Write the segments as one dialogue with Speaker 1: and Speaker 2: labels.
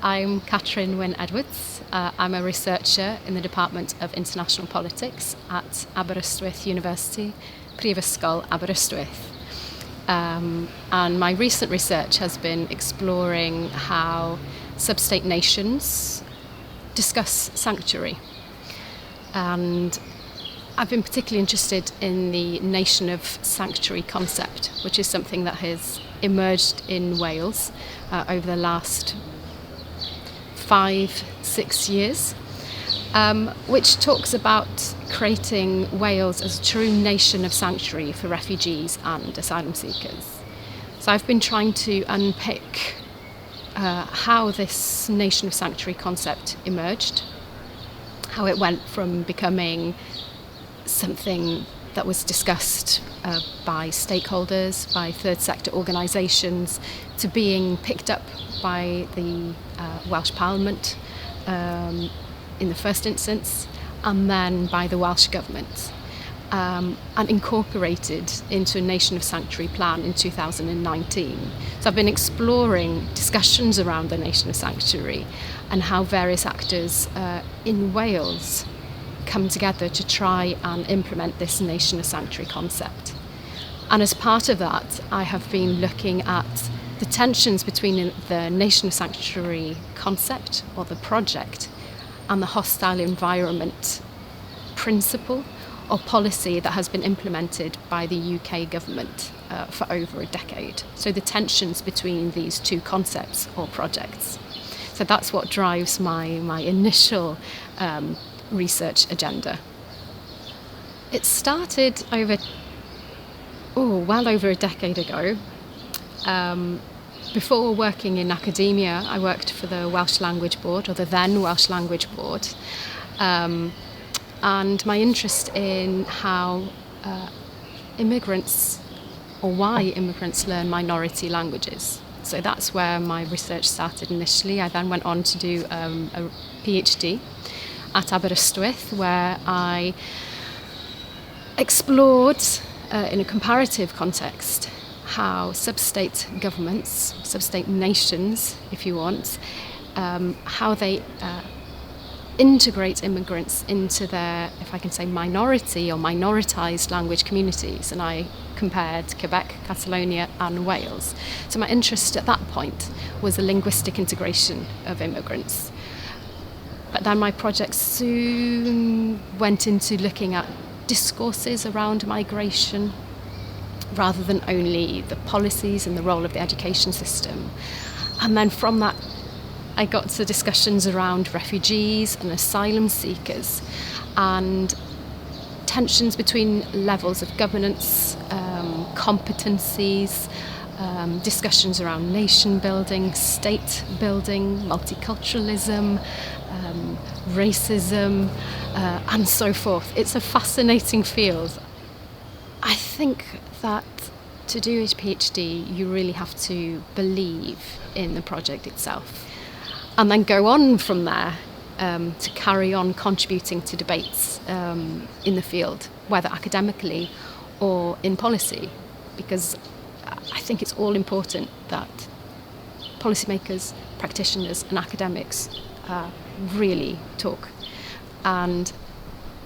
Speaker 1: I'm Catrin Wyn Edwards. I'm a researcher in the Department of International Politics at Aberystwyth University, Prifysgol Aberystwyth. And my recent research has been exploring how sub-state nations discuss sanctuary. And I've been particularly interested in the nation of sanctuary concept, which is something that has emerged in Wales over the last 5-6 years, which talks about creating Wales as a true nation of sanctuary for refugees and asylum seekers. So I've been trying to unpick how this nation of sanctuary concept emerged, how it went from becoming something that was discussed by stakeholders, by third sector organisations, to being picked up by the Welsh Parliament in the first instance, and then by the Welsh Government, and incorporated into a Nation of Sanctuary plan in 2019. So I've been exploring discussions around the Nation of Sanctuary and how various actors in Wales come together to try and implement this Nation of Sanctuary concept. And as part of that, I have been looking at the tensions between the Nation of Sanctuary concept, or the project, and the hostile environment principle or policy that has been implemented by the UK government for over a decade. So the tensions between these two concepts or projects. So that's what drives my initial research agenda. It started well over a decade ago. Before working in academia, I worked for the Welsh Language Board, or the then Welsh Language Board, and my interest in how immigrants, or why immigrants learn minority languages. So that's where my research started initially. I then went on to do a PhD at Aberystwyth, where I explored in a comparative context how sub-state governments, sub-state nations, if you want, how they integrate immigrants into their, if I can say, minority or minoritized language communities. And I compared Quebec, Catalonia and Wales. So my interest at that point was the linguistic integration of immigrants. But then my project soon went into looking at discourses around migration rather than only the policies and the role of the education system. And then from that, I got to discussions around refugees and asylum seekers and tensions between levels of governance, competencies, discussions around nation building, state building, multiculturalism, racism, and so forth. It's a fascinating field. I think that to do a PhD, you really have to believe in the project itself, and then go on from there to carry on contributing to debates in the field, whether academically or in policy, because I think it's all important that policymakers, practitioners and academics really talk. And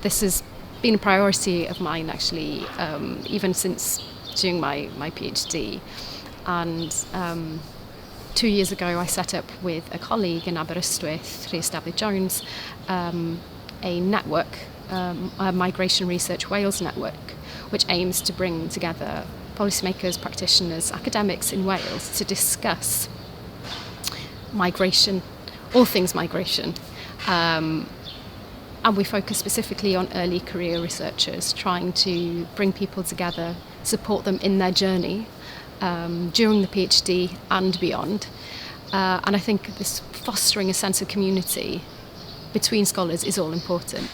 Speaker 1: this has been a priority of mine actually, even since doing my PhD. And 2 years ago I set up with a colleague in Aberystwyth, Rhys Jones, a network, a Migration Research Wales network, which aims to bring together policymakers, practitioners, academics in Wales to discuss migration, all things migration. And we focus specifically on early career researchers, trying to bring people together, support them in their journey during the PhD and beyond. And I think this fostering a sense of community between scholars is all important.